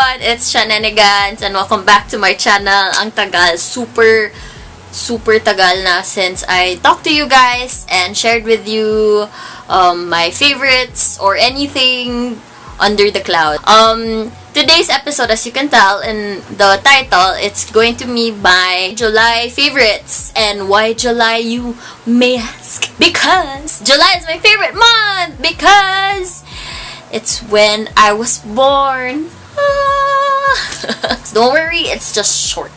everyone, it's Shannen and welcome back to my channel. Ang tagal, super tagal na since I talked to you guys and shared with you my favorites or anything under the cloud. Today's episode, as you can tell in the title, it's going to be my July favorites. And why July, you may ask? Because July is my favorite month because it's when I was born. Don't worry, it's just short,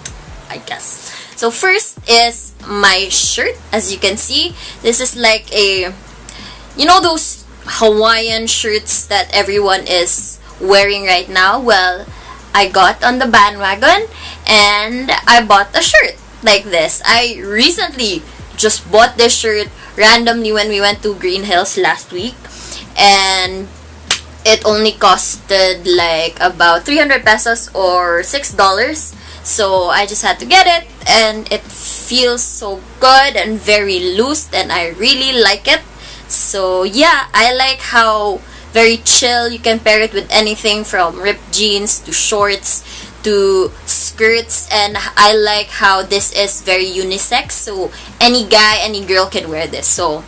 I guess. So first is my shirt. As you can see, this is like a, you know those Hawaiian shirts that everyone is wearing right now? Well, I got on the bandwagon and I bought a shirt like this. I recently just bought this shirt randomly when we went to Greenhills last week, and it only costed like about 300 pesos or $6. So I just had to get it, and it feels so good and very loose, and I really like it. So yeah, I like how very chill, you can pair it with anything from ripped jeans to shorts to skirts, and I like how this is very unisex, so any guy, any girl can wear this. So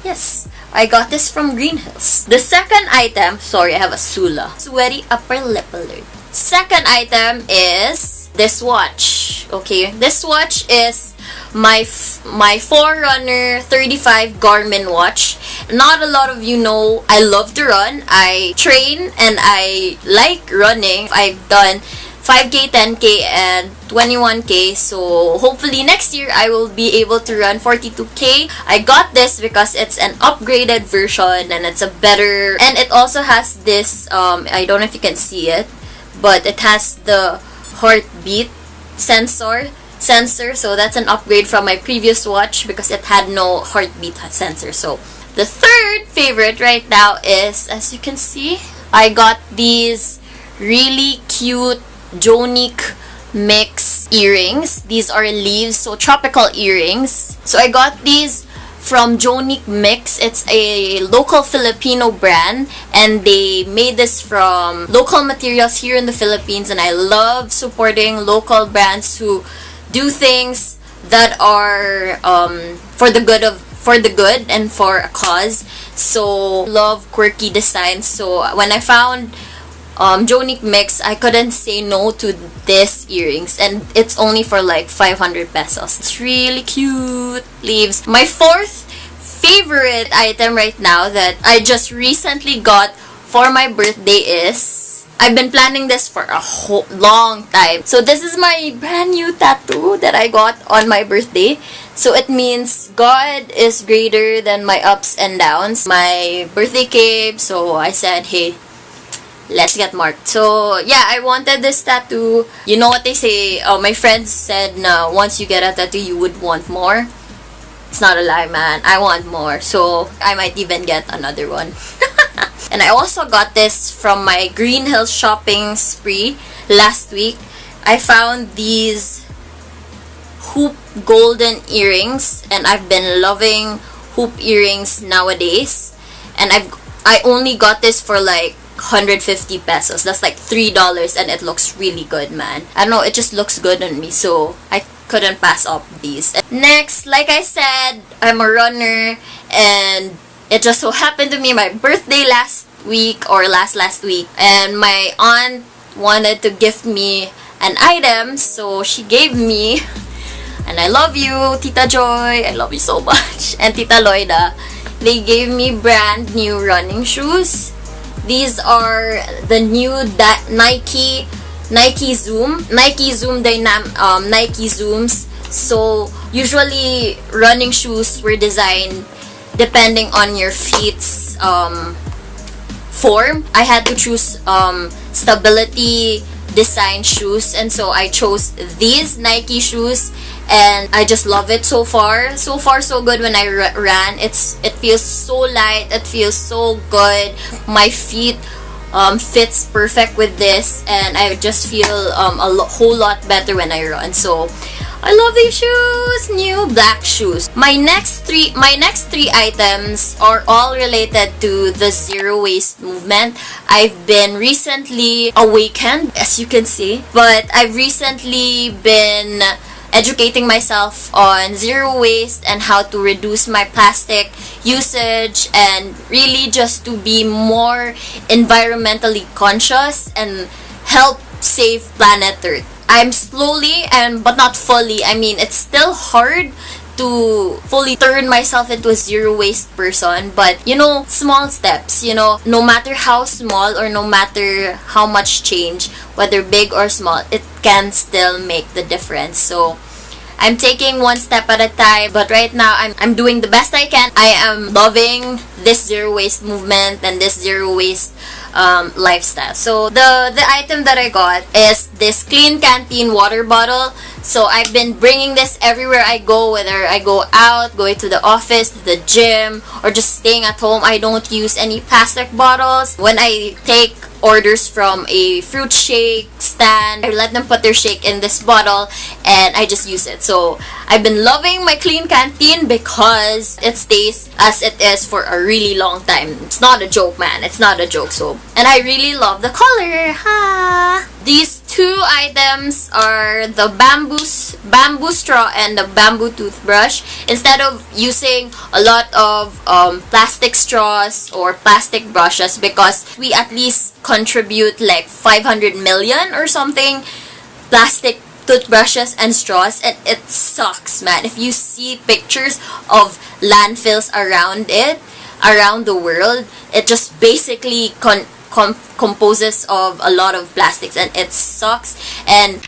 yes, I got this from Greenhills. The second item, sorry, I have a sula. Sweaty upper lip alert. Second item is this watch. Okay, this watch is my Forerunner 35 Garmin watch. Not a lot of you know I love to run. I train and I like running. I've done 5K, 10K, and 21K. So hopefully next year I will be able to run 42K. I got this because it's an upgraded version and it's a better, and it also has this I don't know if you can see it, but it has the heartbeat sensor, so that's an upgrade from my previous watch because it had no heartbeat sensor. So the third favorite right now is, as you can see, I got these really cute Jonique mix earrings. These are leaves, so tropical earrings. So I got these from Jonique Mix. It's a local Filipino brand, and they made this from local materials here in the Philippines, and I love supporting local brands who do things that are for the good and for a cause. So love quirky designs. So when I found Jonique Mix, I couldn't say no to this earrings, and it's only for like 500 pesos. It's really cute leaves. My fourth favorite item right now that I just recently got for my birthday is, I've been planning this for a long time. So this is my brand new tattoo that I got on my birthday. So it means God is greater than my ups and downs. My birthday came, so I said, hey, let's get marked. So yeah, I wanted this tattoo. You know what they say, my friends said na once you get a tattoo you would want more. It's not a lie, man. I want more, so I might even get another one. And I also got this from my Greenhills shopping spree last week. I found these hoop golden earrings, and I've been loving hoop earrings nowadays, and I only got this for like 150 pesos. That's like $3, and it looks really good, man. I don't know, it just looks good on me, so I couldn't pass up these. Next, like I said, I'm a runner, and it just so happened to be my birthday last week or last week, and my aunt wanted to gift me an item, so she gave me, and I love you, Tita Joy, I love you so much, and Tita Loida, they gave me brand new running shoes. These are the new Nike Zoom Nike Zooms. So usually running shoes were designed depending on your feet's form. I had to choose stability design shoes, and so I chose these Nike shoes, and I just love it so far. So good. When I ran, it feels so light, it feels so good. My feet fits perfect with this, and I just feel a whole lot better when I run. So I love these shoes! New black shoes. My next three items are all related to the zero waste movement. I've been recently awakened, as you can see, but I've recently been educating myself on zero waste and how to reduce my plastic usage, and really just to be more environmentally conscious and help save planet Earth. I'm slowly, but not fully, I mean, it's still hard to fully turn myself into a zero waste person, but you know, small steps, you know, no matter how small or no matter how much change, whether big or small, it can still make the difference. So I'm taking one step at a time, but right now I'm doing the best I can. I am loving this zero waste movement and this zero waste lifestyle. So the item that I got is this clean canteen water bottle. So I've been bringing this everywhere I go, whether I go out, going to the office, to the gym, or just staying at home. I don't use any plastic bottles. When I take orders from a fruit shake stand, I let them put their shake in this bottle and I just use it. So I've been loving my clean canteen because it stays as it is for a really long time. It's not a joke, man. It's not a joke. So, and I really love the color. Ha! These two items are the bamboo straw and the bamboo toothbrush. Instead of using a lot of plastic straws or plastic brushes, because we at least contribute like 500 million or something plastic toothbrushes and straws, and it sucks, man. If you see pictures of landfills around the world, it just basically composes of a lot of plastics, and it sucks. And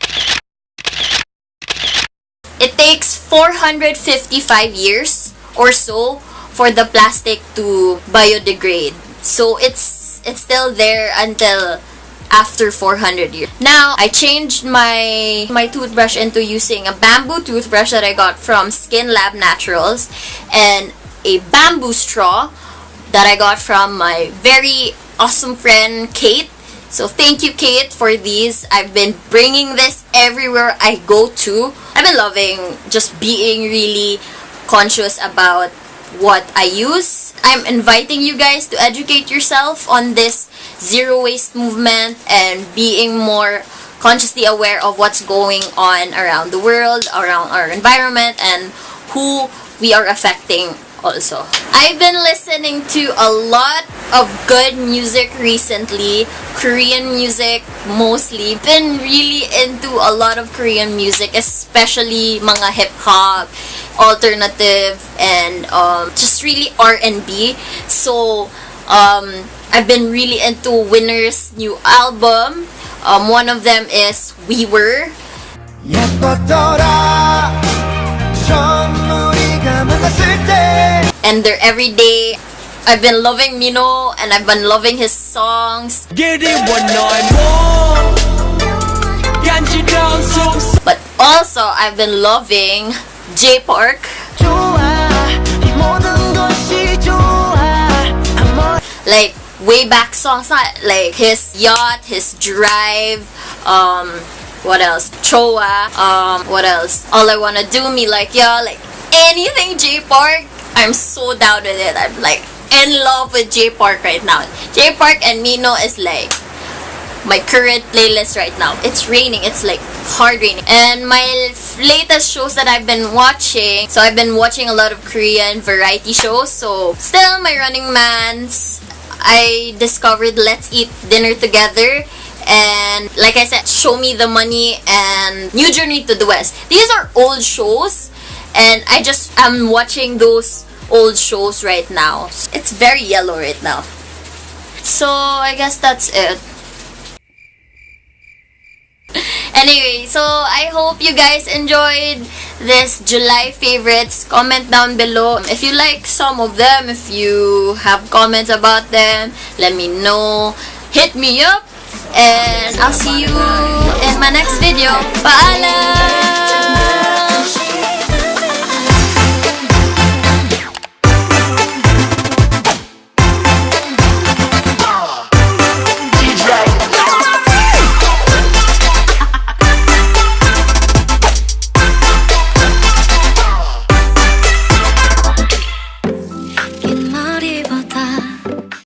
it takes 455 years or so for the plastic to biodegrade. So it's still there until after 400 years. Now, I changed my toothbrush into using a bamboo toothbrush that I got from Skin Lab Naturals, and a bamboo straw that I got from my very awesome friend Kate. So thank you, Kate, for these. I've been bringing this everywhere I go to. I've been loving just being really conscious about what I use. I'm inviting you guys to educate yourself on this zero waste movement and being more consciously aware of what's going on around the world, around our environment, and who we are affecting also. I've been listening to a lot of good music recently, Korean music mostly. Been really into a lot of Korean music, especially mga hip-hop, alternative, and just really R&B. So I've been really into Winner's new album. One of them is We Were. And they're everyday. I've been loving MINO, and I've been loving his songs. But also, I've been loving PARK. Like, way back songs, like his Yacht, his Drive, what else? Joah, what else? All I Wanna Do, Me Like Ya, like anything PARK, I'm so down with it. I'm like in love with PARK right now. PARK and MINO is like my current playlist right now. It's raining. It's like hard raining. And my latest shows that I've been watching, so I've been watching a lot of Korean variety shows. So still my Running Man's, I discovered Let's Eat Dinner Together, and like I said, Show Me the Money and New Journey to the West. These are old shows, and I'm watching those old shows right now. It's very yellow right now. So I guess that's it. Anyway, so I hope you guys enjoyed this July favorites. Comment down below if you like some of them. If you have comments about them, let me know. Hit me up, and I'll see you in my next video. Paalam!